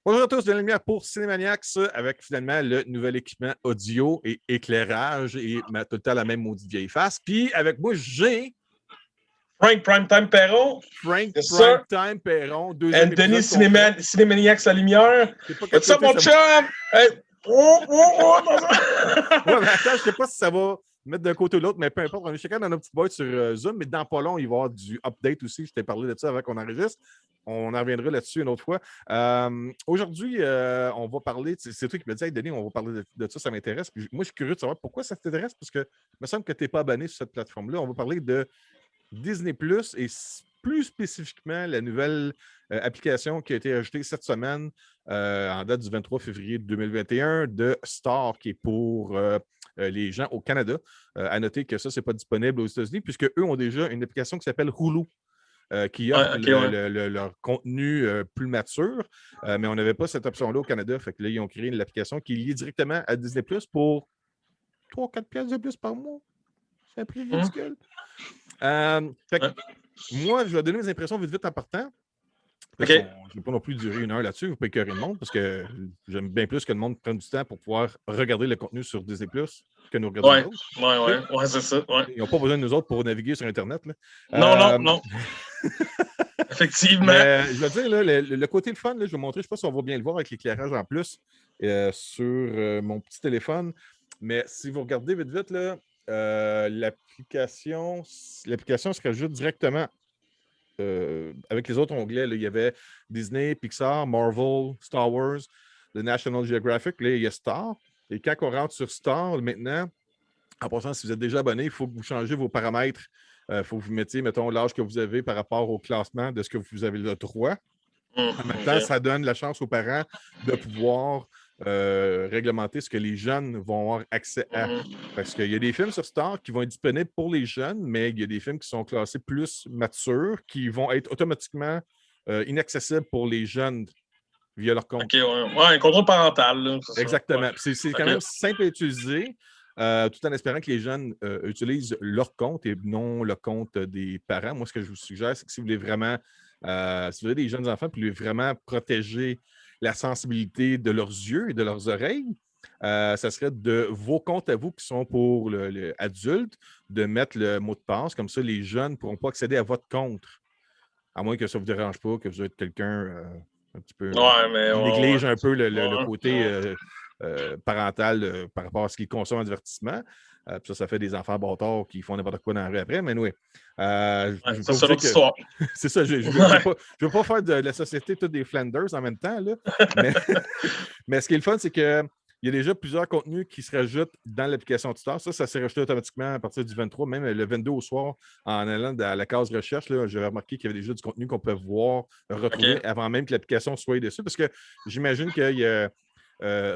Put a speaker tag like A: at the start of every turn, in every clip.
A: Bonjour à tous, de la lumière pour Cinémaniacs avec finalement le nouvel équipement audio et éclairage et tout le temps la même maudite vieille face. Puis avec moi, j'ai
B: Frank Primetime Perron.
A: Frank
B: Yes, sir.
A: Primetime Perron, deuxième
B: Anthony
A: épisode qu'on fait.
B: Cinémaniacs à lumière.
A: Je sais pas quel
B: What's up,
A: côté
B: mon
A: ça va.
B: chum? Hey.
A: Ouais, mais attends, je sais pas si ça va mettre d'un côté ou l'autre, mais peu importe. On est chacun dans notre petite boîte sur Zoom, mais dans pas long, il va y avoir du update aussi. Je t'ai parlé de ça avant qu'on enregistre. On en reviendra là-dessus une autre fois. Aujourd'hui, on va parler, c'est toi qui me dis, hey, Denis, on va parler de ça, ça m'intéresse. Puis moi, je suis curieux de savoir pourquoi ça t'intéresse, parce que il me semble que tu n'es pas abonné sur cette plateforme-là. On va parler de Disney Plus et plus spécifiquement la nouvelle application qui a été ajoutée cette semaine en date du 23 février 2021 de Star, qui est pour les gens au Canada. À noter que ça, ce n'est pas disponible aux États-Unis, puisque eux ont déjà une application qui s'appelle Hulu. Qui offre leur contenu plus mature, mais on n'avait pas cette option-là au Canada. Fait que là, ils ont créé l'application qui est liée directement à Disney Plus pour 3-4 piastres de plus par mois. C'est un prix ridicule. Moi, je vais donner mes impressions vite en partant. Je ne vais pas non plus durer 1 heure là-dessus, vous pouvez écœurer le monde, parce que j'aime bien plus que le monde prenne du temps pour pouvoir regarder le contenu sur Disney Plus que nous regardons nous autres.
B: Ouais, c'est ça. Ouais.
A: Ils n'ont pas besoin de nous autres pour naviguer sur Internet.
B: Là. Non. Effectivement.
A: Mais, je veux dire, là, le côté le fun, là, je vais vous montrer, je ne sais pas si on va bien le voir avec l'éclairage en plus sur mon petit téléphone. Mais si vous regardez vite, là, l'application se rajoute directement avec les autres onglets. Là, il y avait Disney, Pixar, Marvel, Star Wars, le National Geographic. Là, il y a Star. Et quand on rentre sur Star, maintenant, en passant, si vous êtes déjà abonné, il faut que vous changez vos paramètres. Il faut que vous mettiez, mettons, l'âge que vous avez par rapport au classement de ce que vous avez le droit. En même temps, ça donne la chance aux parents de pouvoir réglementer ce que les jeunes vont avoir accès à. Parce qu'il y a des films sur Star qui vont être disponibles pour les jeunes, mais il y a des films qui sont classés plus matures, qui vont être automatiquement inaccessibles pour les jeunes via leur compte.
B: OK, ouais, un contrôle parental. Là,
A: exactement. Ouais. C'est quand même simple à utiliser. Tout en espérant que les jeunes utilisent leur compte et non le compte des parents. Moi, ce que je vous suggère, c'est que si vous voulez vraiment, si vous avez des jeunes enfants, puis vous voulez vraiment protéger la sensibilité de leurs yeux et de leurs oreilles, ça serait de vos comptes à vous qui sont pour l'adulte, de mettre le mot de passe. Comme ça, les jeunes ne pourront pas accéder à votre compte. À moins que ça ne vous dérange pas, que vous êtes quelqu'un un petit peu qui néglige un peu le côté parental par rapport à ce qu'ils consomment en divertissement. Puis ça fait des enfants bâtards qui font n'importe quoi dans la rue après. Mais oui.
B: C'est l'autre histoire.
A: C'est ça. Je ne veux pas faire de la société tous des Flanders en même temps. Là. mais ce qui est le fun, c'est que il y a déjà plusieurs contenus qui se rajoutent dans l'application de Star. Ça s'est rajouté automatiquement à partir du 23, même le 22 au soir, en allant à la case recherche. J'avais remarqué qu'il y avait déjà du contenu qu'on peut voir, retrouver avant même que l'application soit dessus. Parce que j'imagine qu'il y a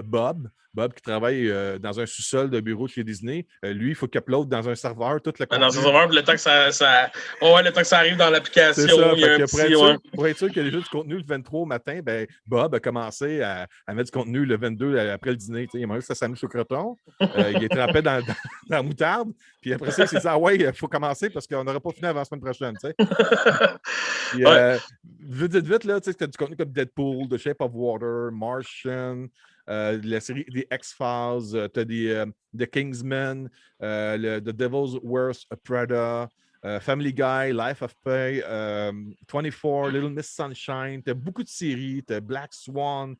A: Bob qui travaille dans un sous-sol de bureau chez Disney. Lui, il faut qu'il upload dans un serveur tout le contenu.
B: Dans un serveur, le temps que le temps que ça arrive dans l'application,
A: il y a un petit... Pour être sûr qu'il y a déjà du contenu le 23 au matin, ben, Bob a commencé à mettre du contenu le 22 après le dîner. Il a mangé sa sandwich au croton. Il est trempé dans la moutarde. Puis après ça, il s'est dit, ah ouais, il faut commencer parce qu'on n'aura pas fini avant la semaine prochaine. Puis, vite, là, tu as du contenu comme Deadpool, The Shape of Water, Martian, la série des X-Files, tu as The Kingsman, The Devil's Wears Prada, Family Guy, Life of Pi, 24, Little Miss Sunshine, tu as beaucoup de séries, tu as Black Swan,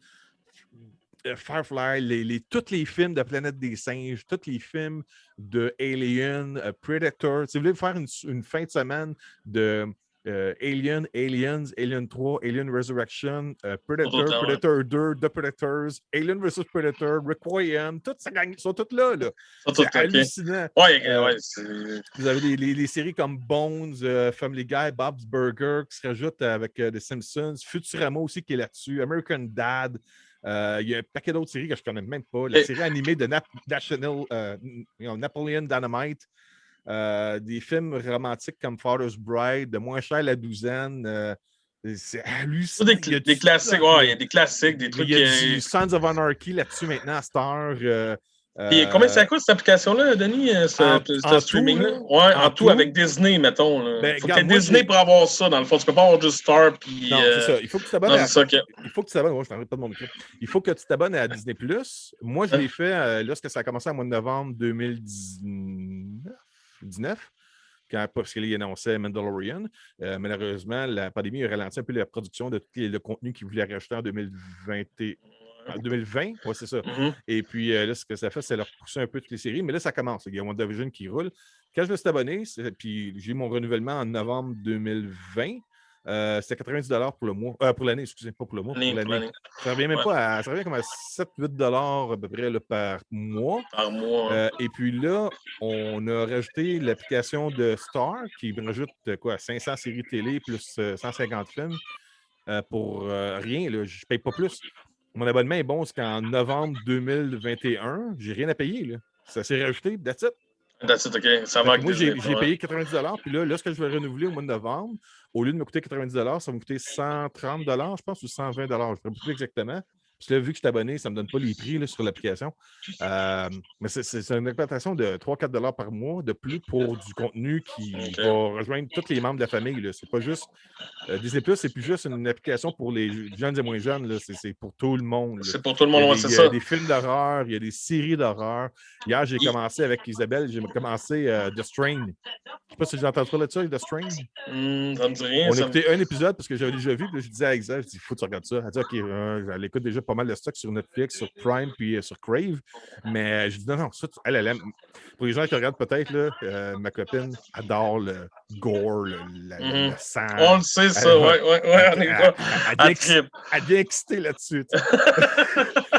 A: Firefly, tous les films de Planète des Singes, tous les films de Alien, Predator. Si vous voulez faire une fin de semaine de Alien, Aliens, Alien 3, Alien Resurrection, Predator, Predator 2, The Predators, Alien vs Predator, Requiem, toutes ces gangs sont toutes là. C'est hallucinant. Vous avez des séries comme Bones, Family Guy, Bob's Burger qui se rajoutent avec The Simpsons, Futurama aussi qui est là-dessus, American Dad. Il y a un paquet d'autres séries que je ne connais même pas. La série animée de Napoleon Dynamite. Des films romantiques comme Father's Bride, de Moins cher la douzaine. C'est hallucinant.
B: Des classiques, il y a des classiques, des trucs.
A: Il y a du Sons of Anarchy là-dessus maintenant à Star.
B: Puis combien ça coûte cette application-là, Denis, ce streaming-là? Ouais, en tout avec Disney, mettons.
A: Ben,
B: il faut que tu aies Disney pour avoir ça, dans le fond. Tu peux pas avoir juste Star. Puis,
A: non, c'est ça. Il faut que tu t'abonnes
B: à...
A: Il faut que tu t'abonnes. Moi, je t'en pas de mon micro. Il faut que tu t'abonnes à Disney+. Moi, je l'ai fait lorsque ça a commencé en mois de novembre 2019. Parce qu'il annonçait Mandalorian. Malheureusement, la pandémie a ralenti un peu la production de tout le contenu qu'ils voulaient rajouter en 2020, oui, c'est ça. Et puis là, ce que ça fait, c'est leur pousser un peu toutes les séries. Mais là, ça commence. Il y a WandaVision qui roule. Quand je me suis abonné, puis j'ai eu mon renouvellement en novembre 2020, c'était 90 $ pour le mois. Pour l'année, excusez, pas pour le mois, pour l'année. Ça revient même pas à. Ça revient comme à 7-8 $ à peu près là, par mois.
B: Par mois.
A: Et puis là, on a rajouté l'application de Star qui rajoute 500 séries télé plus 150 films pour rien. Là, je ne paye pas plus. Mon abonnement est bon jusqu'en novembre 2021. J'ai rien à payer. Là. Ça s'est rajouté, that's it.
B: That's it, OK. Ça va
A: moi, j'ai payé 90 $. Puis là, lorsque je vais renouveler au mois de novembre, au lieu de me coûter 90 $, ça va me coûter 130 $, je pense, ou 120 $. Je ne sais plus exactement. Puis là, vu que je suis abonné, ça ne me donne pas les prix là, sur l'application. Mais c'est une augmentation de 3-4 $ par mois de plus pour du contenu qui va rejoindre tous les membres de la famille. C'est pas juste Disney+, c'est plus juste une application pour les jeunes et moins jeunes. C'est pour tout le monde.
B: C'est pour tout le monde, c'est ça.
A: Il y a des films d'horreur, il y a des séries d'horreur. Hier, j'ai commencé avec Isabelle, j'ai commencé The Strain. Je ne sais pas si j'ai entendu parler de ça, The Strain.
B: Ça me dit rien.
A: On a écouté un épisode parce que j'avais déjà vu. Puis je disais à Isabelle, je dis, il faut que tu regardes ça. Elle dit, OK, elle écoute déjà pas mal de stock sur Netflix, sur Prime, puis sur Crave. Mais je dis, non, ça, elle aime. Pour les gens qui regardent peut-être, ma copine adore le gore, le sang.
B: On le sait, ça, ouais, on est là.
A: Elle vient excitée là-dessus.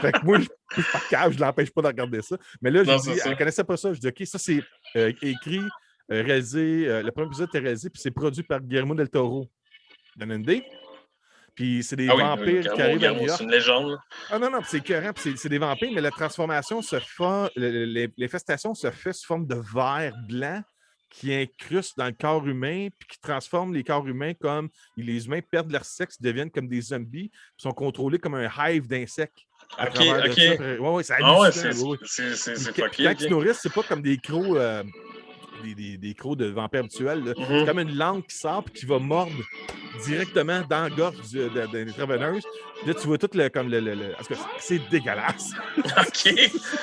A: Fait que moi, je suis pas cave, je l'empêche pas de regarder ça. Mais là, je dis, elle connaissait pas ça. Je dis, OK, ça, c'est écrit, réalisé, le premier épisode est réalisé, puis c'est produit par Guillermo del Toro. Donne une idée? Puis c'est des vampires qui arrivent à New York.
B: C'est une légende.
A: Ah non, c'est écœurant. C'est des vampires, mais la transformation se fait, l'infestation se fait sous forme de verre blanc qui incruste dans le corps humain, puis qui transforme les corps humains comme les humains perdent leur sexe, deviennent comme des zombies, puis sont contrôlés comme un hive d'insectes.
B: OK.
A: Ouais, c'est hallucinant.
B: C'est
A: quand ils se nourrissent, c'est pas comme des crocs. Des crocs de vampires habituels. C'est comme une langue qui sort et qui va mordre directement dans la gorge d'une intraveineuse. Là, tu vois tout c'est dégueulasse.
B: OK.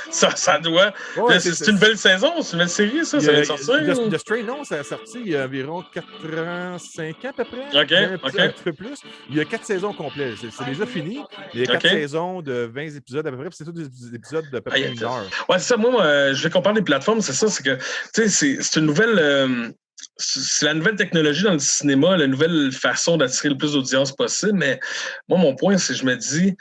B: Ça doit. Ouais, c'est une belle saison, c'est une belle série, ça. Ça vient de sortir.
A: The Strain, non, ça a sorti il y a environ 85 ans à peu près.
B: OK.
A: Un petit peu plus. Il y a 4 saisons complètes. C'est déjà fini. Il y a 4 saisons de 20 épisodes à peu près. C'est tous des épisodes de à peu près une heure.
B: Ouais, c'est ça. Moi, je vais comparer les plateformes. C'est ça. C'est que, tu sais, c'est une nouvelle. C'est la nouvelle technologie dans le cinéma, la nouvelle façon d'attirer le plus d'audience possible. Mais moi, mon point, c'est que je me dis,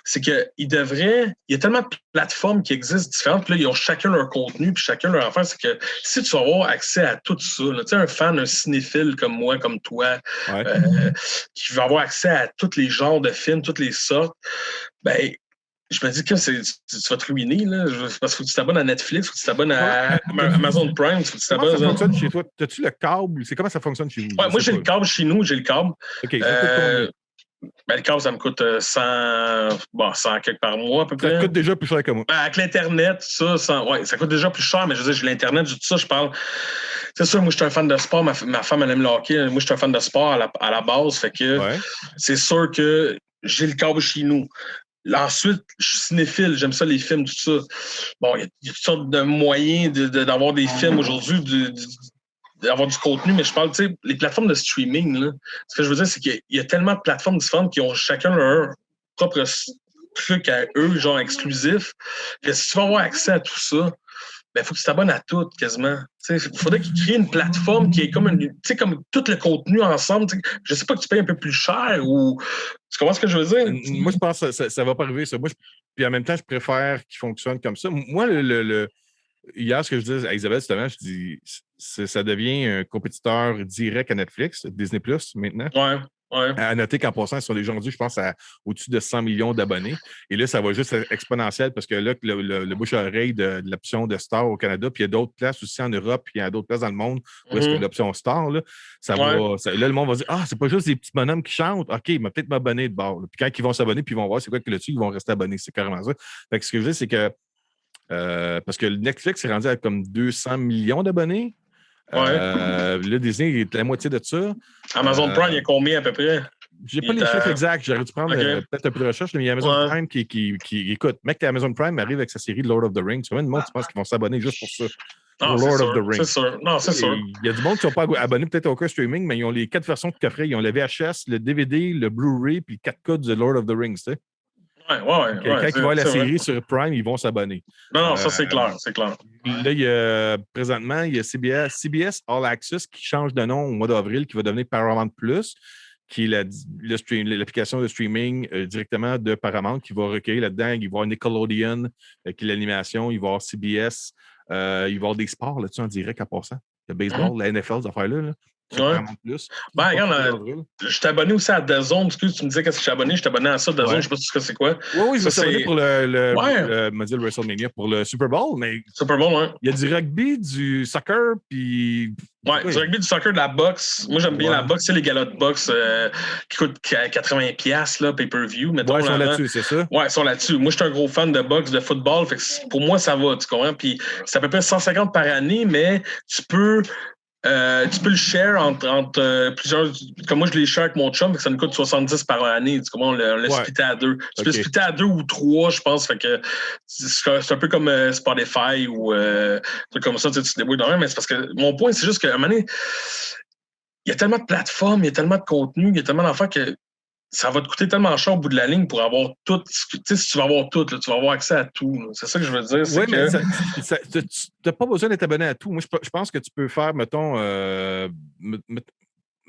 B: c'est qu'il y a tellement de plateformes qui existent différentes, puis là, ils ont chacun leur contenu, puis chacun leur affaire. C'est que si tu vas avoir accès à tout ça, tu sais, un fan, un cinéphile comme moi, comme toi, qui va avoir accès à tous les genres de films, toutes les sortes, ben, je me dis que tu vas te ruiner, là, parce qu'il faut que tu t'abonnes à Netflix, il faut que tu t'abonnes à Amazon Prime, il faut que tu t'abonnes.
A: Comment ça fonctionne chez toi? As-tu le câble? C'est comment ça fonctionne chez vous?
B: Ouais, moi, j'ai le câble chez nous, j'ai le câble.
A: OK, ça coûte combien?
B: Le câble, ça me coûte 100 quelque par mois, à peu près.
A: Ça coûte déjà plus cher que moi.
B: Avec l'Internet, ça coûte déjà plus cher, mais je veux dire, j'ai l'Internet, tout ça, je parle. C'est sûr, moi, je suis un fan de sport. Ma femme, elle aime le hockey. Moi, je suis un fan de sport à la base. Fait que c'est sûr que j'ai le câble chez nous. Ensuite, je suis cinéphile, j'aime ça, les films, tout ça. Bon, il y a toutes sortes de moyens d'avoir des films aujourd'hui, d'avoir du contenu, mais je parle, tu sais, les plateformes de streaming, là, ce que je veux dire, c'est qu'il y a tellement de plateformes différentes qui ont chacun leur propre truc à eux, genre exclusif, que si tu vas avoir accès à tout ça, il faut que tu t'abonnes à tout, quasiment. Il faudrait qu'ils créent une plateforme qui est comme comme tout le contenu ensemble. Je sais pas que tu payes un peu plus cher ou. Tu comprends ce que je veux dire?
A: Moi, je pense que ça va pas arriver, ça. Puis en même temps, je préfère qu'il fonctionne comme ça. Moi, hier, ce que je disais à Isabelle, justement, je dis ça devient un compétiteur direct à Netflix, Disney Plus maintenant.
B: Ouais.
A: À noter qu'en passant, ils sont déjà rendus, je pense, au-dessus de 100 millions d'abonnés. Et là, ça va juste être exponentiel parce que là, le bouche à oreille de l'option de Star au Canada, puis il y a d'autres places aussi en Europe, puis il y a d'autres places dans le monde où est-ce que l'option Star, là, là, le monde va dire, c'est pas juste des petits bonhommes qui chantent. OK, il va peut-être m'abonner de bord. Puis quand ils vont s'abonner, puis ils vont voir c'est quoi que le dessus, ils vont rester abonnés. C'est carrément ça. Fait que ce que je veux dire, c'est que Parce que Netflix est rendu à comme 200 millions d'abonnés. Là, Disney est la moitié de ça.
B: Amazon Prime, il y a combien à peu près?
A: J'ai pas les chiffres exacts. J'aurais dû prendre peut-être un peu de recherche, mais il y a Amazon Prime qui écoute. Mec, Amazon Prime arrive avec sa série de Lord of the Rings. Combien de monde tu penses qu'ils vont s'abonner juste pour ça?
B: Pour Lord of the Rings. C'est sûr. Non, c'est sûr.
A: Il y a du monde qui ne sont pas abonnés peut-être à aucun streaming, mais ils ont les 4 versions de coffret. Ils ont le VHS, le DVD, le Blu-ray, puis 4K de Lord of the Rings. Tu sais?
B: Quand
A: ils vont voir la série sur Prime, ils vont s'abonner.
B: Non, ça c'est clair.
A: Là, présentement, il y a CBS All Access qui change de nom au mois d'avril, qui va devenir Paramount Plus, qui est l'application de streaming directement de Paramount, qui va recueillir là-dedans. Il va y avoir Nickelodeon, qui est l'animation. Il va y avoir CBS. Il va y avoir des sports là-dessus en direct à passant. Le baseball, la NFL, ces affaires-là. Plus.
B: Regarde, je t'ai abonné aussi à DAZN. Excuse, tu me disais qu'est-ce que je suis abonné. Je suis abonné à ça, DAZN. Je ne sais pas ce que c'est quoi.
A: Oui, je me suis abonné pour le WrestleMania, pour le Super Bowl. Mais
B: Super Bowl, oui.
A: Il y a du rugby, du soccer, puis...
B: Du rugby, du soccer, de la boxe. Moi, j'aime bien la boxe. C'est les galas de boxe qui coûtent 80$, là, pay-per-view.
A: Ils sont là-dessus, c'est ça?
B: Oui, ils sont là-dessus. Moi, je suis un gros fan de boxe, de football. Fait que pour moi, ça va, tu comprends? Puis c'est à peu près 150 par année, mais tu peux le share entre plusieurs. Comme moi, je les share avec mon chum, fait que ça nous coûte 70 par année. Tu comprends? On l'a splitté à 2. Tu peux splitter à 2 ou 3, je pense. Fait que c'est un peu comme Spotify ou un truc comme ça. Tu te débrouilles dans rien, mais c'est parce que mon point, c'est juste qu'à un moment donné, il y a tellement de plateformes, il y a tellement de contenu, il y a tellement d'enfants que ça va te coûter tellement cher au bout de la ligne pour avoir tout. Tu sais, si tu vas avoir tout, là, tu vas avoir accès à tout. Là. C'est ça que je veux dire.
A: Oui, mais tu n'as pas besoin d'être abonné à tout. Moi, je pense que tu peux faire, mettons,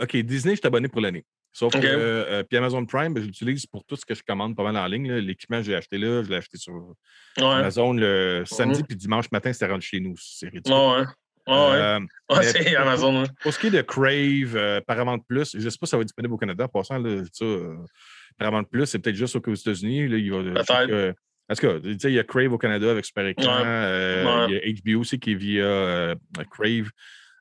A: OK, Disney, je suis abonné pour l'année. Sauf que puis Amazon Prime, je l'utilise pour tout ce que je commande pas mal en ligne. Là. L'équipement, je l'ai acheté là, je l'ai acheté sur Amazon le samedi, puis dimanche matin, c'était rendu chez nous. C'est ridicule.
B: C'est Amazon.
A: Pour ce qui est de Crave, Paramount Plus, je ne sais pas si ça va être disponible au Canada. En passant, là, Paramount Plus, c'est peut-être juste aux États-Unis. Là, en tout cas, il y a Crave au Canada avec Super Écran. Il y a HBO aussi qui est via Crave.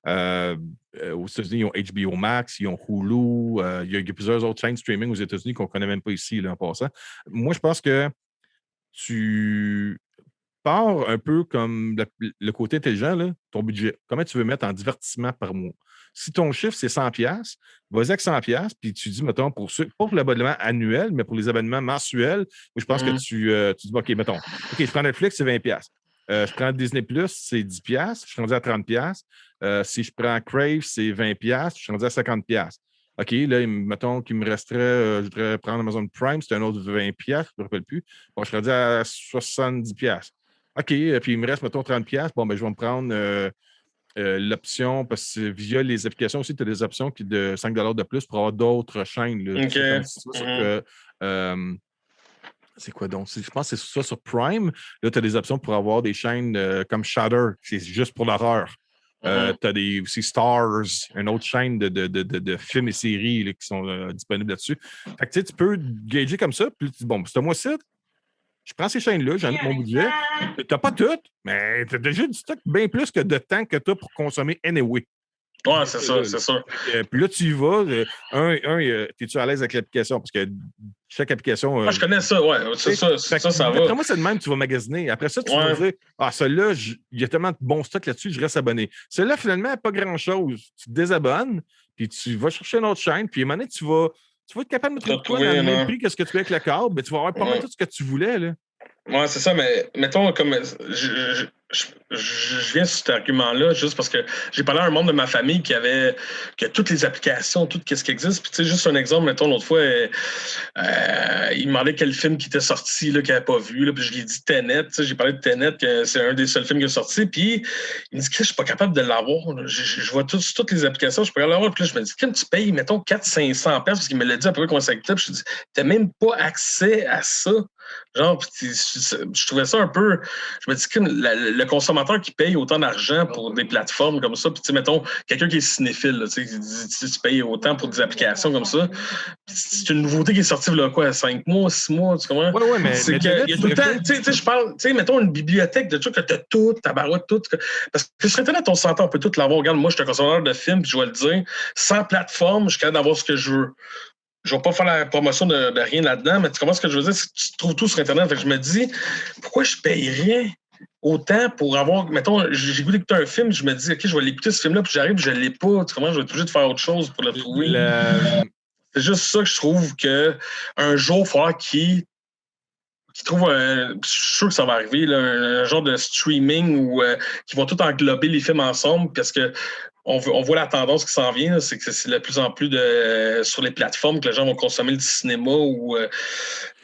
A: Aux États-Unis, ils ont HBO Max, ils ont Hulu. Il y a plusieurs autres chaînes streaming aux États-Unis qu'on ne connaît même pas ici, là, en passant. Moi, je pense que tu pars un peu comme le côté intelligent, là, ton budget. Comment tu veux mettre en divertissement par mois? Si ton chiffre, c'est 100$, vas-y avec 100$, puis tu dis, mettons, pas pour l'abonnement annuel, mais pour les abonnements mensuels, je pense que tu dis, OK, mettons, OK, je prends Netflix, c'est 20$. Je prends Disney+, c'est 10$. Je suis rendu à 30$. Si je prends Crave, c'est 20$. Je suis rendu à 50$. OK, là, mettons qu'il me resterait, je voudrais prendre Amazon Prime, c'est un autre 20$, je ne me rappelle plus. Bon, je suis rendu à 70$. OK, puis il me reste, mettons, 30$. Bon, ben, je vais me prendre l'option, parce que via les applications aussi, tu as des options de 5$ de plus pour avoir d'autres chaînes. Là.
B: OK.
A: C'est quoi donc? Je pense que c'est ça sur Prime. Là, tu as des options pour avoir des chaînes comme Shudder, c'est juste pour l'horreur. Tu as aussi Stars, une autre chaîne de films et séries là, qui sont disponibles là-dessus. Fait que tu peux gager comme ça, puis tu dis, bon, c'est moi ci, je prends ces chaînes-là, j'en ai mon budget. Tu n'as pas tout, mais tu as déjà du stock bien plus que de temps que tu as pour consommer anyway.
B: Ouais, c'est ça, c'est ça.
A: Puis là, tu y vas. Es-tu à l'aise avec l'application? Parce que chaque application.
B: Je connais ça, ouais. Ça va.
A: Après moi, c'est de même, tu vas magasiner. Après ça, tu vas dire, celui-là, il y a tellement de bons stocks là-dessus, je reste abonné. Celui-là, finalement, pas grand-chose. Tu te désabonnes, puis tu vas chercher une autre chaîne, puis à un moment donné, tu vas être capable de mettre quoi dans le même prix que ce que tu fais avec le câble, mais tu vas avoir pas mal tout ce que tu voulais, là.
B: Ouais, c'est ça, mais mettons, comme je viens sur cet argument-là juste parce que j'ai parlé à un membre de ma famille qui a toutes les applications, tout ce qui existe. Puis, tu sais, juste un exemple, mettons, l'autre fois, il me demandait quel film qui était sorti, là, qu'il n'avait pas vu. Là, puis, je lui ai dit Tenet. Tu sais, j'ai parlé de Tenet, que c'est un des seuls films qui est sorti. Puis, il me dit que je suis pas capable de l'avoir. Je vois toutes les applications, je peux pas l'avoir. Puis, là, je me dis, quand tu payes, mettons, 400-500$, parce qu'il me l'a dit à peu près comment ça coûtait. Puis, je me dis, t'as même pas accès à ça. Genre, je trouvais ça un peu. Je me dis que le consommateur qui paye autant d'argent pour des plateformes comme ça, puis tu sais, mettons, quelqu'un qui est cinéphile, tu payes autant pour des applications comme ça. C'est une nouveauté qui est sortie, là, quoi, 5 mois, 6 mois, tu comprends?
A: Oui, mais.
B: Il y a tout le temps, tu sais, je parle, tu sais, mettons une bibliothèque de trucs que tu as tout, ta barouette, tout. Parce que sur Internet, on s'entend, on peut tout l'avoir. Regarde, moi, je suis un consommateur de films, puis je vais le dire, sans plateforme, je suis capable d'avoir ce que je veux. Je ne vais pas faire la promotion de rien là-dedans, mais tu comprends ce que je veux dire? Tu trouves tout sur Internet. Fait que je me dis, pourquoi je paye rien autant pour avoir, mettons, j'ai goûté d'écouter un film, je me dis, OK, je vais l'écouter ce film-là, puis j'arrive, je ne l'ai pas. Tu comprends? Je vais être obligé de faire autre chose pour le trouver. C'est juste ça que je trouve qu'un jour, il va falloir qu'il trouve je suis sûr que ça va arriver, là, un genre de streaming où qui vont tout englober les films ensemble parce que on voit la tendance qui s'en vient, là, c'est que c'est de plus en plus sur les plateformes que les gens vont consommer du cinéma où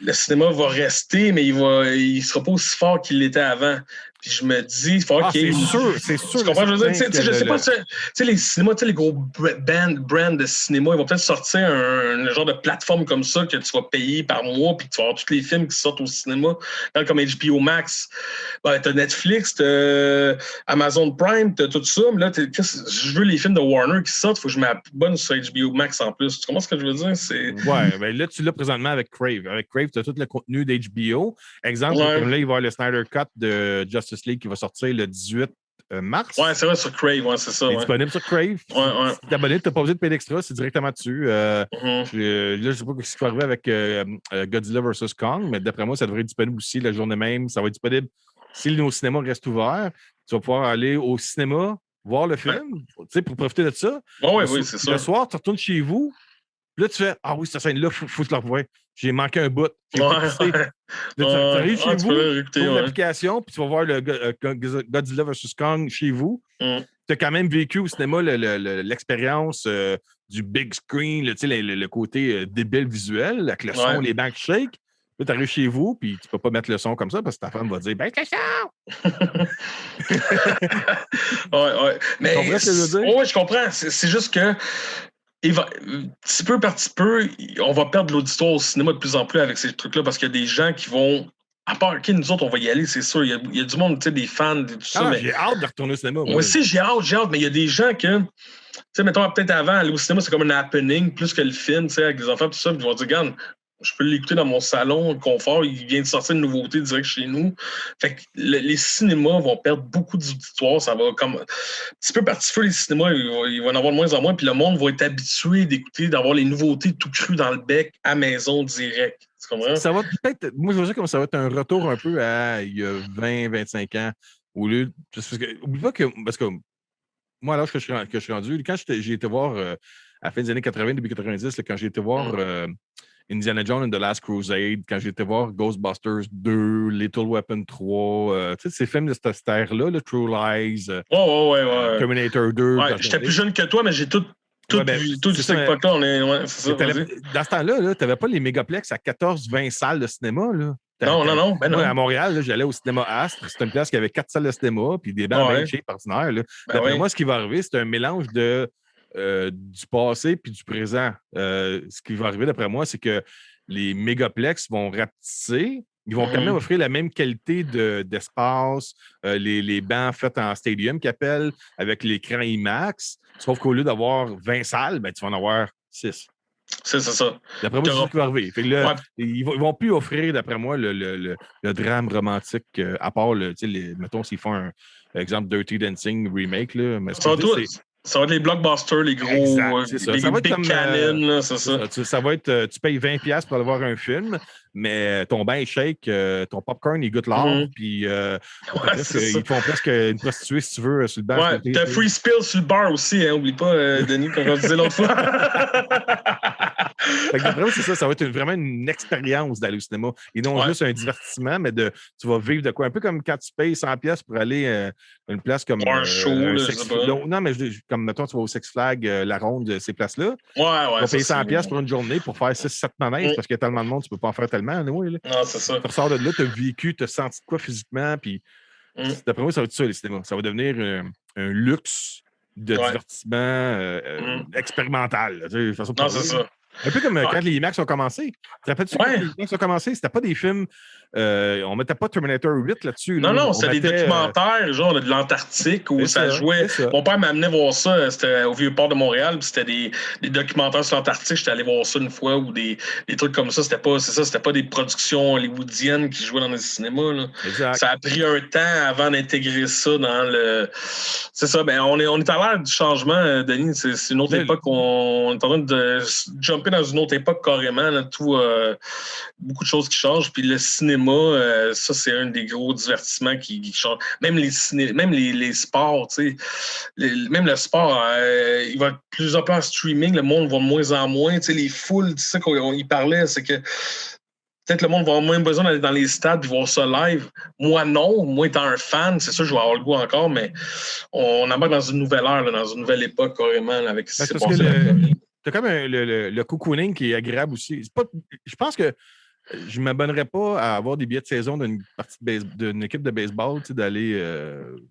B: le cinéma va rester, mais il sera pas aussi fort qu'il l'était avant. Puis je me dis, il faut qu'il y ait...
A: C'est sûr.
B: Tu comprends? Je veux dire, je sais pas, tu sais, les cinémas, tu sais, les gros brands de cinéma, ils vont peut-être sortir un genre de plateforme comme ça que tu vas payer par mois, puis tu vas avoir tous les films qui sortent au cinéma, comme HBO Max. Ben, t'as Netflix, t'as Amazon Prime, t'as tout ça, mais là, je veux les films de Warner qui sortent, il faut que je m'abonne sur HBO Max en plus. Tu comprends ce que je veux dire?
A: Ouais, ben là, tu l'as présentement avec Crave. Avec Crave, tu as tout le contenu d'HBO. Exemple, comme là, il va y avoir le Snyder Cut de Justice League qui va sortir le 18 mars.
B: Ouais, c'est vrai, sur Crave, ouais, c'est ça.
A: C'est disponible sur Crave.
B: Ouais.
A: Si t'es abonné, tu n'as pas besoin de payer d'extra, c'est directement dessus. Là, je ne sais pas ce qui va arriver avec Godzilla vs. Kong, mais d'après moi, ça devrait être disponible aussi la journée même. Ça va être disponible si nos cinémas restent ouverts. Tu vas pouvoir aller au cinéma, voir le film, pour profiter de ça.
B: Oui, c'est ça.
A: Le soir, tu retournes chez vous. Puis là, tu fais cette scène-là, il faut que je la revoie. J'ai manqué un bout. Tu arrives chez vous, tu ouvres l'application, puis tu vas voir le Godzilla vs. Kong chez vous. Tu as quand même vécu au cinéma l'expérience du big screen, le côté débile visuel, avec le son, les bancs shake. Là, tu arrives chez vous, puis tu peux pas mettre le son comme ça parce que ta femme va dire ben, le son!
B: Ouais. Mais,
A: tu comprends ce que je veux dire?
B: Oui, je comprends. C'est juste que petit peu par petit peu, on va perdre l'auditoire au cinéma de plus en plus avec ces trucs-là parce qu'il y a des gens qui vont. À part que nous autres, on va y aller, c'est sûr. Il y a du monde, tu sais, des fans, tout ça. Mais...
A: J'ai hâte de retourner au cinéma.
B: Moi aussi, j'ai hâte, mais il y a des gens que. Tu sais, mettons, peut-être avant, aller au cinéma, c'est comme un happening, plus que le film, tu sais, avec des enfants, tout ça. Puis ils vont dire, regarde, je peux l'écouter dans mon salon, le confort. Il vient de sortir une nouveauté direct chez nous. Fait que les cinémas vont perdre beaucoup d'auditoire. Ça va comme. Petit peu par petit peu, les cinémas, ils vont en avoir de moins en moins. Puis le monde va être habitué d'écouter, d'avoir les nouveautés tout cru dans le bec, à maison, direct. Tu comprends?
A: Ça va peut-être. Moi, je veux dire comme ça va être un retour un peu à il y a 20-25 ans. Au lieu. Oublie pas que. Parce que moi, à l'âge que je suis rendu, quand j'ai été voir à la fin des années 80, début 90, quand j'ai été voir Indiana Jones and the Last Crusade, quand j'ai été voir Ghostbusters 2, Little Weapon 3, tu sais, ces films de cette ère-là, True Lies, Terminator 2.
B: Ouais, j'étais plus jeune que toi, mais j'ai tout vu, tout cette époque-là. C'est ça,
A: dans ce temps-là, tu n'avais pas les mégaplex à 14-20 salles de cinéma. Là.
B: Non.
A: Moi, à Montréal, j'allais au cinéma Astre. C'était une place qui avait 4 salles de cinéma, puis des bancs bien cheap ordinaires. D'après moi, ce qui va arriver, c'est un mélange du passé puis du présent. Ce qui va arriver, d'après moi, c'est que les mégaplex vont rapetisser. Ils vont quand même offrir la même qualité d'espace, les bancs faits en stadium qu'ils appellent, avec l'écran IMAX. Sauf qu'au lieu d'avoir 20 salles, ben, tu vas en avoir 6.
B: C'est ça.
A: D'après moi, c'est ce qui va arriver. Fait que là, ils vont plus offrir, d'après moi, le drame romantique, à part, mettons, s'ils font un exemple Dirty Dancing remake. Là, mais
B: ça va être les blockbusters, les gros, les big canons, c'est ça.
A: Ça va être, tu payes 20$ pour aller voir un film, mais ton bain est shake, ton popcorn, il goûte l'or, puis ils font presque une prostituée, si tu veux, sur le bar.
B: Ouais, t'as free spill sur le bar aussi, hein, oublie pas, Denis, comme on disait l'autre fois.
A: C'est ça va être vraiment une expérience d'aller au cinéma. Et non juste un divertissement, mais tu vas vivre de quoi? Un peu comme quand tu payes 100$ pour aller à une place comme
B: un show.
A: Non, mais comme mettons, tu vas au Six Flags, la ronde, ces places-là.
B: Tu vas
A: payer 100$ pour une journée pour faire 6-7 manèges parce qu'il y a tellement de monde, tu ne peux pas en faire tellement.
B: Non, c'est ça.
A: Tu ressors de là, tu as vécu, tu as senti quoi physiquement, puis d'après moi, ça va être ça, les cinémas. Ça va devenir un luxe de divertissement expérimental.
B: Non, c'est ça.
A: Un peu comme quand les IMAX ont commencé. Tu te rappelles-tu quand les IMAX ont commencé? C'était pas des films. On mettait pas Terminator 8 là-dessus.
B: Non, c'était des documentaires, genre de l'Antarctique où ça jouait. Mon père m'amenait voir ça. C'était au Vieux-Port de Montréal. Puis c'était des documentaires sur l'Antarctique. J'étais allé voir ça une fois ou des trucs comme ça. C'était pas des productions hollywoodiennes qui jouaient dans les cinémas. Là. Ça a pris un temps avant d'intégrer ça dans le. C'est ça. Ben, on est à l'ère du changement, Denis. C'est une autre époque où on est en train de jump embarqué dans une autre époque carrément. Là, beaucoup de choses qui changent. Puis le cinéma, ça, c'est un des gros divertissements qui change. Même les sports, tu sais. Même le sport, il va de plus en plus en streaming. Le monde va de moins en moins. Tu sais, les foules, tu sais, qu'on y parlait, c'est que peut-être le monde va avoir moins besoin d'aller dans les stades et voir ça live. Moi, non. Moi, étant un fan, c'est sûr que je vais avoir le goût encore, mais on embarque dans une nouvelle ère, là, dans une nouvelle époque carrément, là, avec ce qui s'est passé là.
A: T'as comme le cocooning qui est agréable aussi. Je pense que je ne m'abonnerais pas à avoir des billets de saison d'une équipe de baseball, tu sais, d'aller,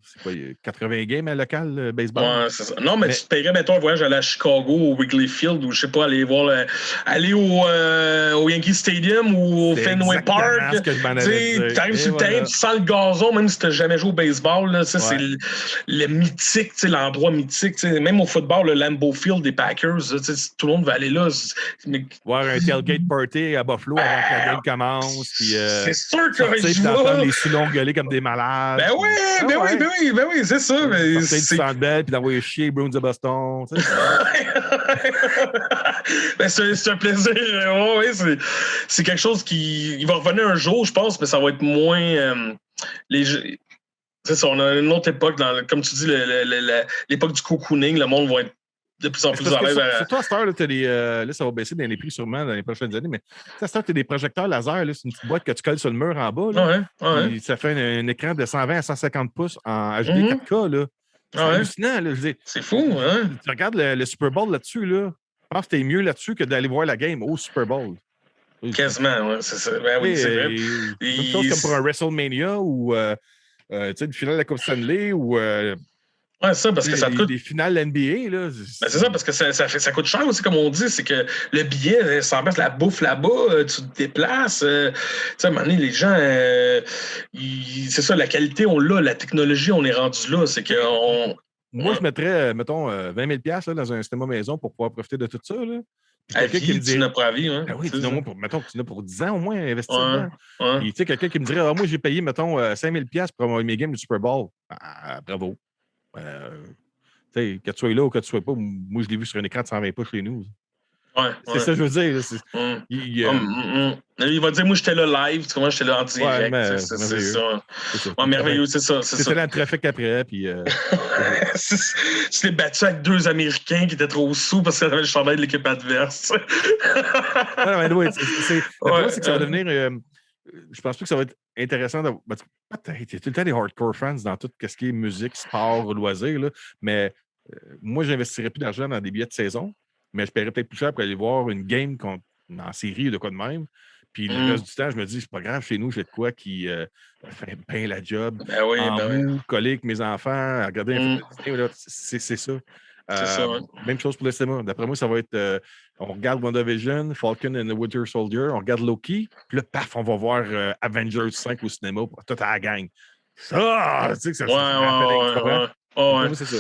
A: c'est quoi, 80 games à local, baseball?
B: Ouais, c'est ça. Non, mais tu te paierais, mettons, un voyage aller à Chicago, au Wrigley Field, ou je sais pas, aller au Yankee Stadium ou au Fenway Park.
A: Tu
B: arrives sur le terrain, tu sens le gazon, même si tu n'as jamais joué au baseball. Là, c'est le mythique, l'endroit mythique. Même au football, le Lambeau Field des Packers, tout le monde va aller là.
A: Voir un tailgate party à Buffalo avant que la game commence.
B: C'est sûr que
A: je vois. Les sous-longs gueuler comme des malades.
B: Ben oui, c'est ça.
A: C'est du belle puis d'envoyer chier Bruins de Boston.
B: Ben, c'est un plaisir. C'est quelque chose qui va revenir un jour, je pense, mais ça va être moins. C'est ça, on a une autre époque, comme tu dis, l'époque du cocooning, le monde va être de plus en plus à l'aise.
A: Surtout à cette heure, là, ça va baisser dans les prix sûrement dans les prochaines années, mais à cette heure, tu as des projecteurs laser, là, c'est une petite boîte que tu colles sur le mur en bas. Là, ça fait un écran de 120 à 150 pouces en HD 4K. Là. C'est hallucinant. Là,
B: c'est fou. Hein?
A: Tu regardes le Super Bowl là-dessus, là, je pense que t'es mieux là-dessus que d'aller voir la game au Super Bowl.
B: Quasiment, oui, c'est ça. Ben oui, c'est vrai.
A: Une chose comme pour un WrestleMania ou une finale de la Coupe Stanley ou
B: ça, parce que ça coûte.
A: Des finales NBA, là.
B: Ben c'est ça, parce que ça coûte cher aussi, comme on dit. C'est que le billet, ça en la bouffe là-bas, tu te déplaces. Tu sais, à un moment donné, les gens. C'est ça, la qualité, on l'a. La technologie, on est rendu là. C'est que.
A: Moi, je mettrais, mettons, 20 000 là, dans un cinéma maison pour pouvoir profiter de tout ça. Là.
B: À vie, tu n'as pas à vie. Hein?
A: Ben oui, mettons que tu n'as pour 10 ans au moins investir dedans.
B: Ouais.
A: Puis, tu sais, quelqu'un qui me dirait, moi, j'ai payé, mettons, 5 000 pour avoir mes games du Super Bowl. Bravo. Que tu sois là ou que tu ne sois pas, moi, je l'ai vu sur un écran de 120 pouces chez nous. C'est ça que je veux dire.
B: Il va dire, moi, j'étais là live, tu vois, j'étais là en direct. C'est ça. Merveilleux, c'est ça.
A: C'était dans le trafic après, puis...
B: Tu t'es battu avec 2 Américains qui étaient trop sous parce qu'ils avaient le chandail de l'équipe adverse.
A: C'est que ça va devenir... je pense pas que ça va être intéressant. Peut-être, il y a tout le temps des hardcore fans dans tout ce qui est musique, sport, loisirs, là, mais moi, j'investirais plus d'argent dans des billets de saison, mais je paierais peut-être plus cher pour aller voir une game en série ou de quoi de même. Puis le reste du temps, je me dis, c'est pas grave, chez nous, j'ai de quoi qui fait bien la job. Coller avec mes enfants, regarder un film, c'est ça.
B: C'est ça,
A: Même chose pour le cinéma. D'après moi, ça va être on regarde WandaVision, Falcon and the Winter Soldier, on regarde Loki, puis là, paf, on va voir Avengers 5 au cinéma pour toute la gang. Ça, tu sais que ça se rappelle, c'est ça.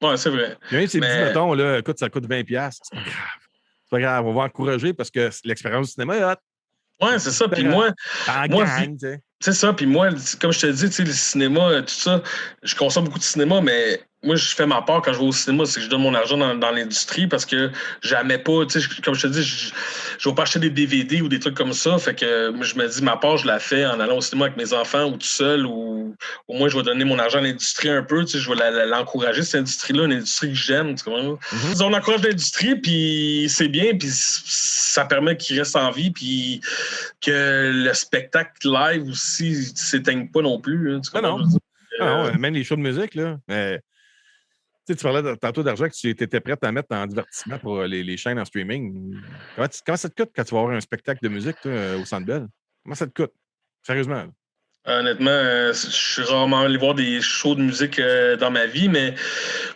B: Ouais, c'est vrai.
A: Puis même si me dit, mettons, là, écoute, ça coûte 20$, c'est pas grave. C'est pas grave, on va encourager parce que l'expérience du cinéma est hot.
B: Ouais, c'est ça. Puis moi, c'est ça. Puis moi, comme je te dis, tu sais, le cinéma, tout ça, je consomme beaucoup de cinéma, mais moi, je fais ma part quand je vais au cinéma, c'est que je donne mon argent dans l'industrie parce que jamais pas, tu sais, comme je te dis, je vais pas acheter des DVD ou des trucs comme ça. Fait que je me dis, ma part, je la fais en allant au cinéma avec mes enfants ou tout seul, ou au moins, je vais donner mon argent à l'industrie un peu, tu sais, je vais l'encourager, cette industrie-là, une industrie que j'aime, tu comprends? On encourage l'industrie, puis c'est bien, puis ça permet qu'il reste en vie, puis que le spectacle live aussi s'éteigne pas non plus. Hein, tu comprends?
A: Non, même les shows de musique, là. Tu parlais tantôt d'argent que tu étais prêt à mettre en divertissement pour les chaînes en streaming. Comment ça te coûte quand tu vas avoir un spectacle de musique toi, au Centre Bell? Comment ça te coûte? Sérieusement.
B: Honnêtement, je suis rarement allé voir des shows de musique dans ma vie, mais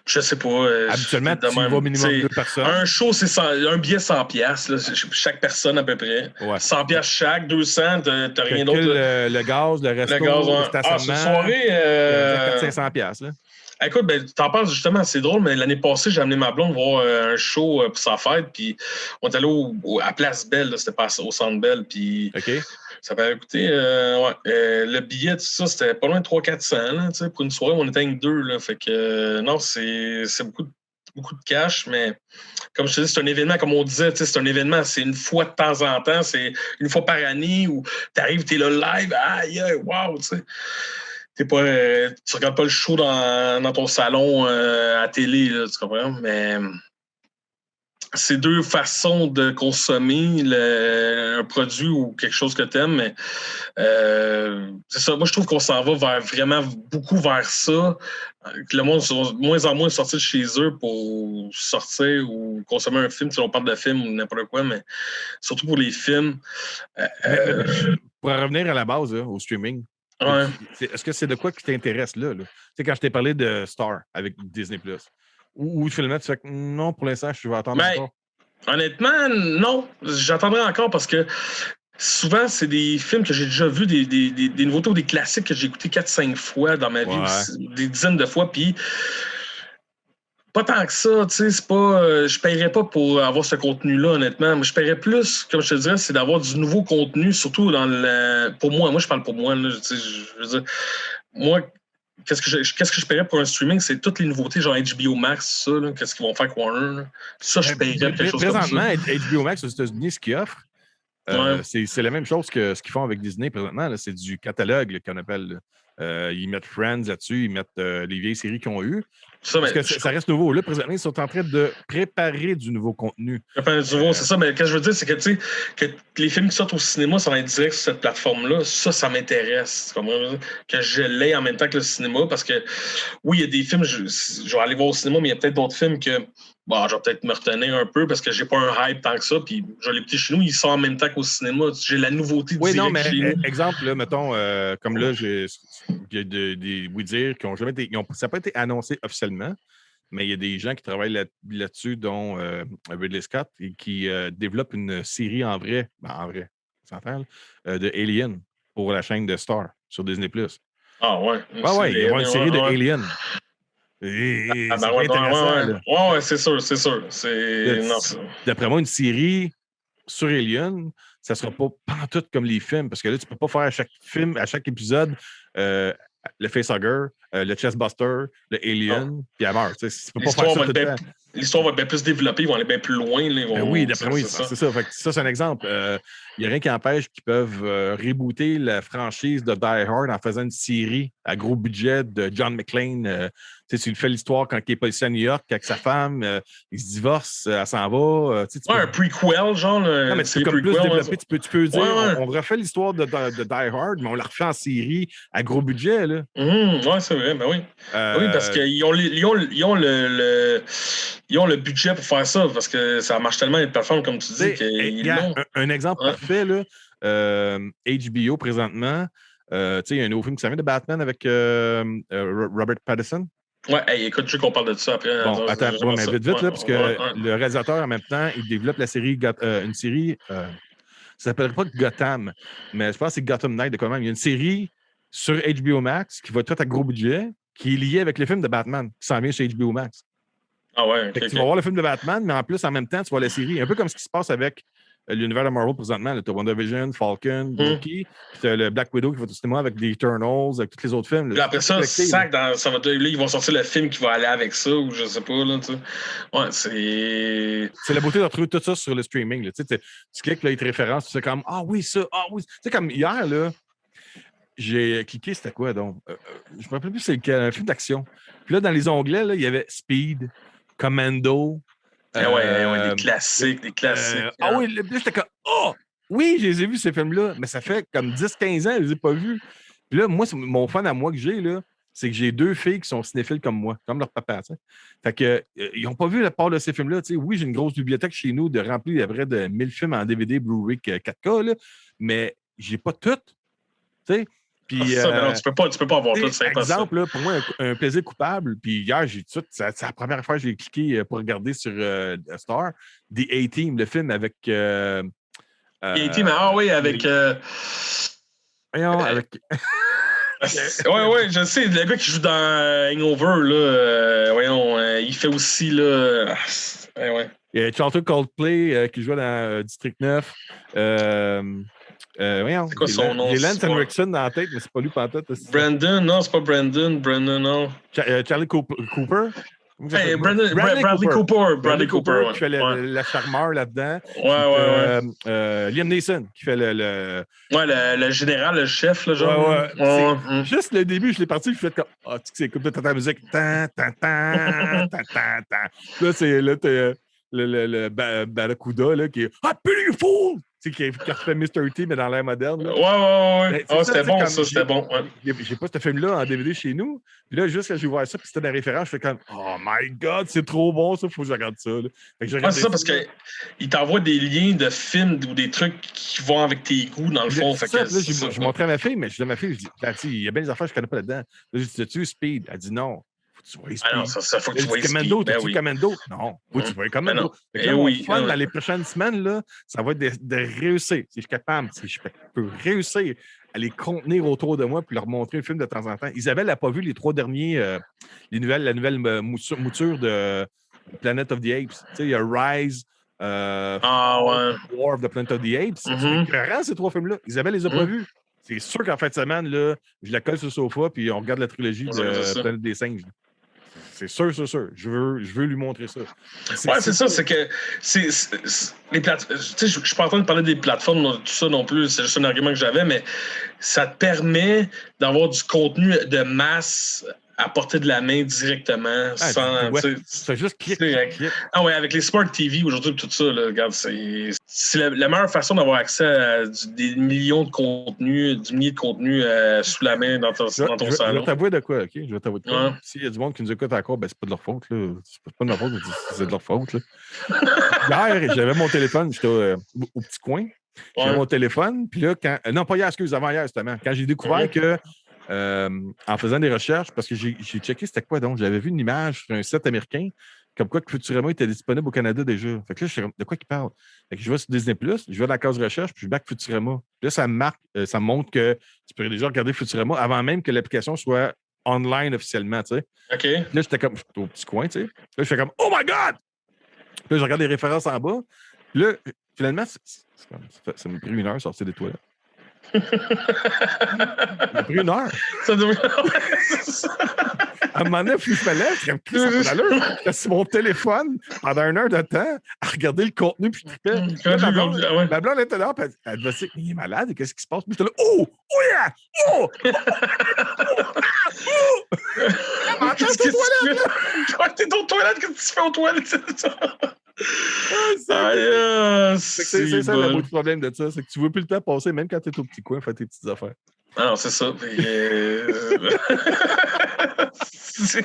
B: je sais pas.
A: Habituellement, tu vas minimum 2 personnes.
B: Un show, c'est un billet 100$, chaque personne à peu près. Ouais. 100$ chaque, 200$, t'as rien d'autre.
A: Le gaz, le resto, le stationnement.
B: Cette soirée...
A: 400-500$. Là.
B: Écoute, t'en parles justement, c'est drôle, mais l'année passée, j'ai amené ma blonde voir un show pour sa fête, puis on est allé à Place Belle, c'était pas au Centre Bell, puis ça avait coûté, le billet, tout ça, c'était pas loin de 300-400$, pour une soirée, on était avec 2, là, fait que non, c'est beaucoup beaucoup de cash, mais comme je te dis, c'est un événement, comme on disait, c'est un événement, c'est une fois de temps en temps, c'est une fois par année où tu arrives, tu es là live, aïe, wow, tu sais. Tu regardes pas le show dans ton salon à télé, là, tu comprends? Mais c'est deux façons de consommer un produit ou quelque chose que tu aimes, mais c'est ça. Moi, je trouve qu'on s'en va vraiment beaucoup vers ça. Que le monde sont de moins en moins sortis de chez eux pour sortir ou consommer un film. Si on parle de film ou n'importe quoi, mais surtout pour les films.
A: Pour revenir à la base, là, au streaming,
B: ouais.
A: est-ce que c'est de quoi qui t'intéresse là? Tu sais, quand je t'ai parlé de Star avec Disney+, ou finalement, tu fais que non, pour l'instant, je vais attendre encore?
B: Honnêtement, non. J'attendrai encore parce que souvent, c'est des films que j'ai déjà vus, des nouveautés ou des classiques que j'ai écoutés 4-5 fois dans ma vie, des dizaines de fois, puis pas tant que ça, tu sais, c'est pas... je paierais pas pour avoir ce contenu-là, honnêtement. Mais je paierais plus, comme je te dirais, c'est d'avoir du nouveau contenu, surtout dans le... Pour moi, je parle pour moi, là, tu sais, je veux dire... Moi, qu'est-ce que je paierais pour un streaming? C'est toutes les nouveautés, genre HBO Max, ça, là, qu'est-ce qu'ils vont faire avec Warner? Là. Ça, je paierais quelque chose comme ça.
A: Présentement, HBO Max aux États-Unis, ce qu'ils offrent, c'est la même chose que ce qu'ils font avec Disney présentement. Là, c'est du catalogue qu'on appelle. Ils mettent Friends là-dessus, ils mettent les vieilles séries qu'ils ont eues. Parce que ça reste nouveau. Là, présentement, ils sont en train de préparer du nouveau contenu.
B: C'est ça, mais ce que je veux dire, c'est que, tu sais, que les films qui sortent au cinéma, ça va être direct sur cette plateforme-là. Ça m'intéresse. Que je l'ai en même temps que le cinéma, parce que, oui, il y a des films, je vais aller voir au cinéma, mais il y a peut-être d'autres films que, je vais peut-être me retenir un peu parce que j'ai pas un hype tant que ça, puis je vais les petits chez nous, ils sortent en même temps qu'au cinéma. J'ai la nouveauté directe chez nous.
A: Exemple, là, mettons, comme là, j'ai des oui-dire qui ont jamais été... ça n'a pas été annoncé officiellement, mais il y a des gens qui travaillent là-dessus, dont Ridley Scott, et qui développent une série en vrai, de Alien pour la chaîne de Star sur Disney+.
B: Ah ouais?
A: Ouais, il y aura une série de Alien. C'est intéressant.
B: Ouais, c'est sûr.
A: D'après moi, une série sur Alien, ça ne sera pas pantoute comme les films, parce que là, tu ne peux pas faire à chaque film, à chaque épisode, le facehugger, le chestbuster, le alien, puis elle meurt. Tu peux pas faire ça tout le temps.
B: L'histoire va être bien plus développée, ils vont aller bien plus loin. Là,
A: oui, d'après moi, c'est ça. Fait que ça, c'est un exemple. Il n'y a rien qui empêche qu'ils peuvent rebooter la franchise de Die Hard en faisant une série à gros budget de John McClane. Tu le fais l'histoire quand il est policier à New York avec sa femme, il se divorce, elle s'en va.
B: Un prequel, genre.
A: Non, mais tu peux comme plus développer. Tu peux dire, on refait l'histoire de Die Hard, mais on la refait en série à gros budget. Là.
B: Ouais, c'est vrai, ben oui. Oui, parce qu'ils ont le budget pour faire ça, parce que ça marche tellement les plateformes, comme tu dis.
A: Un exemple parfait, là, HBO présentement, il y a un nouveau film qui s'en vient de Batman avec Robert Pattinson.
B: Ouais, écoute, je veux qu'on parle de ça après.
A: Bon, attends, mais vite, là, parce que le réalisateur, en même temps, il développe la série, une série, ça s'appellerait pas Gotham, mais je pense que c'est Gotham Knight de quand même. Il y a une série sur HBO Max qui va être à gros budget, qui est liée avec le film de Batman, qui s'en vient sur HBO Max.
B: Ah ouais,
A: tu vas voir le film de Batman, mais en même temps, tu vois la série. Un peu comme ce qui se passe avec l'univers de Marvel présentement. Tu as WandaVision, Falcon, Loki, puis tu as le Black Widow qui va au cinéma avec les Eternals, avec tous les autres films.
B: Puis après ça, ils vont sortir le film qui va aller avec ça, ou je sais pas. Là, ouais, c'est
A: la beauté de retrouver tout ça sur le streaming. Là. Tu cliques les références, tu sais comme ah oui, ça, ah oui. Tu sais, comme hier, là, j'ai cliqué, c'était quoi donc? Je me rappelle plus, c'est un film d'action. Puis là, dans les onglets, là, il y avait Speed, Commando.
B: Des classiques.
A: Ah oui, là, j'étais comme oui, je les ai vus, ces films-là, mais ça fait comme 10-15 ans, je les ai pas vus. Puis là, moi, mon fan à moi que j'ai, là, c'est que j'ai 2 filles qui sont cinéphiles comme moi, comme leur papa. T'sais. Fait que ils n'ont pas vu la part de ces films-là. T'sais. Oui, j'ai une grosse bibliothèque chez nous de remplie à vrai de 1000 films en DVD, Blu-ray, 4K, là, mais j'ai pas toutes. Puis,
B: non, tu peux pas avoir tout, c'est impossible.
A: Exemple, là, pour moi, un plaisir coupable. Puis hier, c'est la première fois que j'ai cliqué pour regarder sur Star, The A-Team, le film avec.
B: The A-Team, avec.
A: Voyons, avec.
B: ouais, je sais, le gars qui joue dans Hangover, là, il fait aussi, là. Ouais.
A: Il y a Charlton Coldplay qui joue dans District 9.
B: C'est quoi son nom?
A: J'ai Lance Henriksen dans la tête, mais c'est pas lui pantoute.
B: Brandon, non, c'est pas Brandon, non.
A: Charlie Cooper?
B: Hey, Bradley Cooper. Bradley Cooper,
A: qui fait le charmeur là-dedans.
B: Ouais.
A: Liam Neeson qui fait le...
B: Ouais, le général, le chef, là, genre.
A: Ouais. Juste le début, je l'ai parti, je fais comme... Ah, tu sais, c'est comme ta musique. Tan, tan, tan, tan, tan, tan. Là, c'est le Barracuda, là, qui est « Ah, beautiful! » Tu sais, qui a refait Mr. T, mais dans l'ère moderne. Là.
B: Ouais. C'était bon, ça, c'était bon.
A: J'ai pas ce film-là en DVD chez nous. Puis là, juste quand j'ai vu ça, puis c'était la référence, je fais comme « Oh my God, c'est trop bon, ça, faut que je regarde ça. »
B: C'est ça, parce qu'il t'envoie des liens de films ou des trucs qui vont avec tes goûts, dans le fond.
A: Je montrais à ma fille, mais je dis à ma fille, il y a bien des affaires que je connais pas là-dedans. Là, je dis, tu Speed? Elle dit non. Faut que tu vois Speed.
B: Ah non, ça faut que tu vois
A: Commando,
B: Speed.
A: tu Commando? Non, faut que tu vois Commando.
B: Fun,
A: dans les prochaines semaines, là, ça va être de réussir. Si je suis capable, si je peux réussir à les contenir autour de moi puis leur montrer un film de temps en temps. Isabelle n'a pas vu les 3 derniers, la nouvelle mouture de Planet of the Apes. Tu sais, il y a Rise, War of the Planet of the Apes. C'est écœurant, ces 3 films-là. Isabelle les a pas vus. C'est sûr qu'en fin de semaine, là, je la colle sur le sofa puis on regarde la trilogie de Planète des Singes. C'est sûr. Je veux lui montrer ça.
B: C'est ça. C'est que les plateformes. Tu sais, je suis pas en train de parler des plateformes, tout ça non plus. C'est juste un argument que j'avais, mais ça te permet d'avoir du contenu de masse à portée de la main directement.
A: C'est juste clic.
B: Ah ouais, avec les Smart TV aujourd'hui, tout ça, là, regarde, c'est la meilleure façon d'avoir accès à des millions de contenus, du millier de contenus sous la main dans ton salon.
A: Je vais t'avouer de quoi, OK? Je vais t'avouer de quoi. S'il y a du monde qui nous écoute encore, ben c'est pas de leur faute, là. C'est pas de ma faute, mais c'est de leur faute, là. Hier, j'avais mon téléphone, j'étais au petit coin. J'avais mon téléphone, puis là, non, pas hier, excuse, avant-hier, justement. Quand j'ai découvert que en faisant des recherches, parce que j'ai checké c'était quoi donc. J'avais vu une image sur un site américain, comme quoi que Futurama était disponible au Canada déjà. Fait que là, je suis de quoi qu'il parle? Fait que je vais sur Disney+, je vais dans la case recherche, puis je back Futurama. Puis là, ça me montre que tu peux déjà regarder Futurama avant même que l'application soit online officiellement, tu sais.
B: OK.
A: Là, j'étais au petit coin, tu sais. Là, je fais comme « Oh my God! » Puis là, je regarde les références en bas. Puis là, finalement, ça m'a pris 1 heure de sortir des toilettes. Ça m'a pris 1 heure.
B: Ça devrait...
A: À un moment donné, puis je me lève, je suis comme sur mon téléphone pendant 1 heure de temps à regarder le contenu, puis je trippais. Ma blonde était là, puis elle devait se dire, il est malade, qu'est-ce qui se passe? Puis j'étais là, oh yeah! Oh!
B: Qu'est-ce que tu fais? T'es aux toilettes, qu'est-ce que tu fais aux toilettes?
A: C'est ça le beau problème de ça, c'est que tu ne vois plus le temps passer, même quand tu es au petit coin, faire tes petites affaires.
B: Ah non, c'est ça. C'est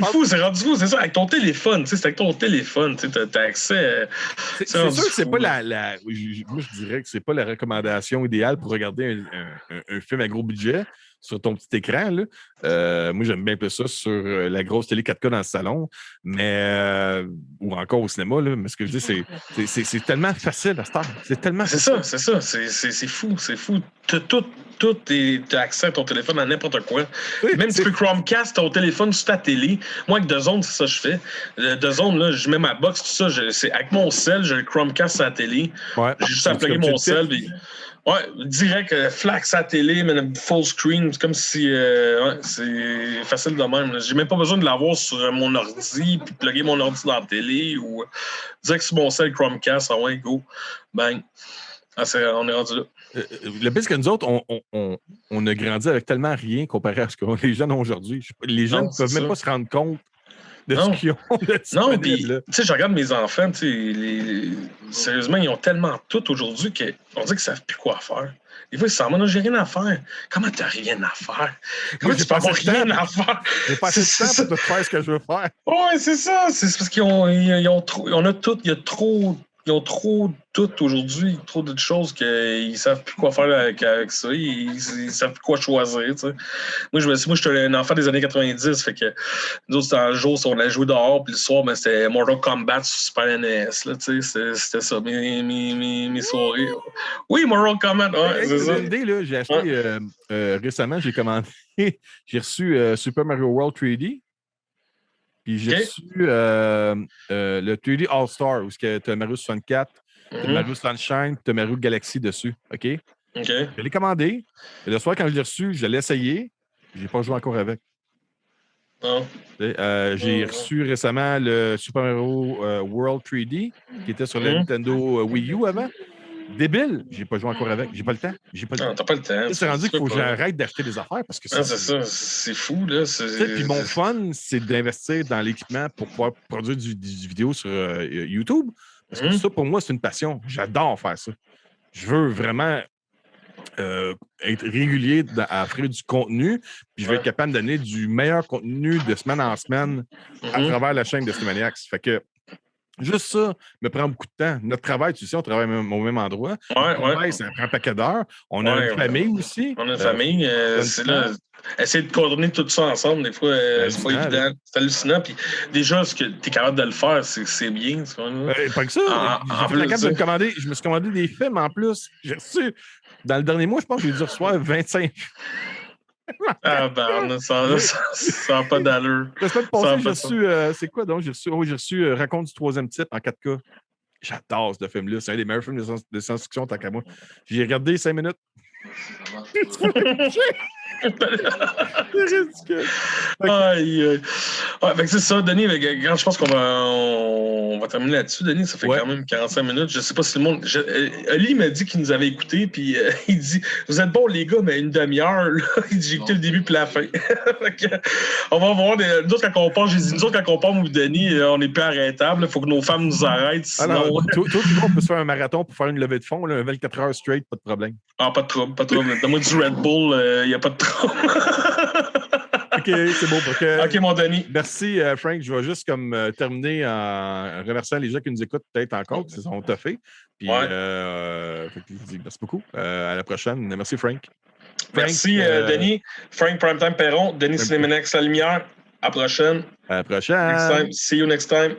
B: fou, c'est rendu fou, c'est ça, avec ton téléphone, c'est avec ton téléphone, tu as accès.
A: C'est sûr que c'est pas moi, je dirais que c'est pas la recommandation idéale pour regarder un film à gros budget sur ton petit écran. Là. Moi, j'aime bien plus ça sur la grosse télé 4K dans le salon, mais ou encore au cinéma. Là. Mais ce que je dis, c'est tellement facile à cette heure. C'est tellement facile.
B: C'est ça. C'est fou. Tout t'as accès à ton téléphone à n'importe quoi. Même tu peux Chromecast ton téléphone sur ta télé. Moi, avec DAZN, c'est ça que je fais. DAZN, là, je mets ma box, tout ça. C'est avec mon cell, j'ai le Chromecast sur la télé.
A: Ouais.
B: J'ai juste à plugger mon cell. Ouais, direct, flash à la télé, mais full screen. C'est comme si. C'est facile de même. J'ai même pas besoin de l'avoir sur mon ordi, puis plugger mon ordi dans la télé, ou direct sur mon cell Chromecast. Ah ouais, go. Bang. On est rendu là.
A: Le pire, c'est que nous autres, on a grandi avec tellement rien comparé à ce que les jeunes ont aujourd'hui. Les jeunes ne peuvent même pas se rendre compte de ce qu'ils ont.
B: Non, puis, tu sais, je regarde mes enfants, sérieusement, ils ont tellement tout aujourd'hui qu'on dit qu'ils ne savent plus quoi faire. Des fois, ils s'en vont, j'ai rien à faire. Comment tu n'as rien à faire? Comment tu peux avoir rien à faire?
A: J'ai pas assez de temps pour te faire ce que je veux faire.
B: Oui, c'est ça. C'est parce qu'ils ont trop. On a tout. Il y a trop. Ils ont trop tout aujourd'hui, trop de choses qu'ils ne savent plus quoi faire avec ça. Ils savent plus quoi choisir. T'sais. Moi, je suis un enfant des années 90. Fait que nous autres, c'était un jour, on allait jouer dehors, puis le soir, c'était Mortal Kombat sur Super NES. Là, c'était ça, mes soirées. Oui, Mortal Kombat. Ouais, c'est ça.
A: Idée, là, j'ai acheté récemment, j'ai commandé, j'ai reçu Super Mario World 3D. Puis j'ai reçu le 3D All-Star, où tu as Mario 64, tu as Mario Sunshine, tu as Mario Galaxy dessus. OK? Je l'ai commandé. Et le soir, quand je l'ai reçu, je l'ai essayé. Je n'ai pas joué encore avec.
B: Non.
A: J'ai reçu récemment le Super Mario World 3D qui était sur la Nintendo Wii U avant. Débile, j'ai pas joué encore avec. J'ai pas le temps.
B: Non, t'as pas le temps.
A: C'est rendu qu'il faut que j'arrête d'acheter des affaires parce que
B: c'est ça. C'est fou, là.
A: Puis mon fun, c'est d'investir dans l'équipement pour pouvoir produire du vidéo sur YouTube. Parce que ça, pour moi, c'est une passion. J'adore faire ça. Je veux vraiment être régulier à offrir du contenu, puis je vais être capable de donner du meilleur contenu de semaine en semaine à travers la chaîne de Stimaniacs. Fait que juste ça me prend beaucoup de temps. Notre travail, tu sais, on travaille au même endroit. Notre travail, ça prend un paquet d'heures. On a une famille aussi.
B: On a une famille. C'est là. Essayer de coordonner tout ça ensemble, des fois, c'est pas évident. C'est hallucinant. Puis déjà, ce que tu es capable de le faire, c'est bien.
A: Pas que ça. Je me suis commandé des films en plus. J'ai reçu, dans le dernier mois, je pense que j'ai dû recevoir 25.
B: Ah ben, ça n'a pas d'allure.
A: La semaine passée, j'ai reçu... c'est quoi donc? J'ai reçu Raconte du troisième type en 4K. J'adore ce film-là. C'est un des meilleurs films de science-fiction tant qu'à moi. J'ai regardé 5 minutes. C'est ridicule.
B: Aïe. C'est ça, Denis. Je pense qu'on va terminer là-dessus, Denis. Ça fait quand même 45 minutes. Je sais pas si le monde. Ali m'a dit qu'il nous avait écoutés, puis il dit vous êtes bons, les gars, mais une demi-heure. Il dit j'ai écouté le début puis la fin. On va voir. Nous autres, quand on part, j'ai dit nous autres, quand on part, moi, Denis, on n'est plus arrêtable. Il faut que nos femmes nous arrêtent. Sinon...
A: Alors, tout le monde peut se faire un marathon pour faire une levée de fond, là, un 24 heures straight, pas de problème.
B: Ah, pas de trouble. Donne-moi du Red Bull, il n'y a pas de trouble.
A: OK, c'est bon.
B: OK, mon Denis.
A: Merci, Frank. Je vais juste terminer en remerciant les gens qui nous écoutent peut-être encore, qui se sont toffés. Puis, merci beaucoup. À la prochaine. Merci, Frank.
B: Merci, Denis. Frank Primetime Perron. Denis Slimaniacs La Lumière. À la prochaine.
A: À la prochaine.
B: Next time. See you next time.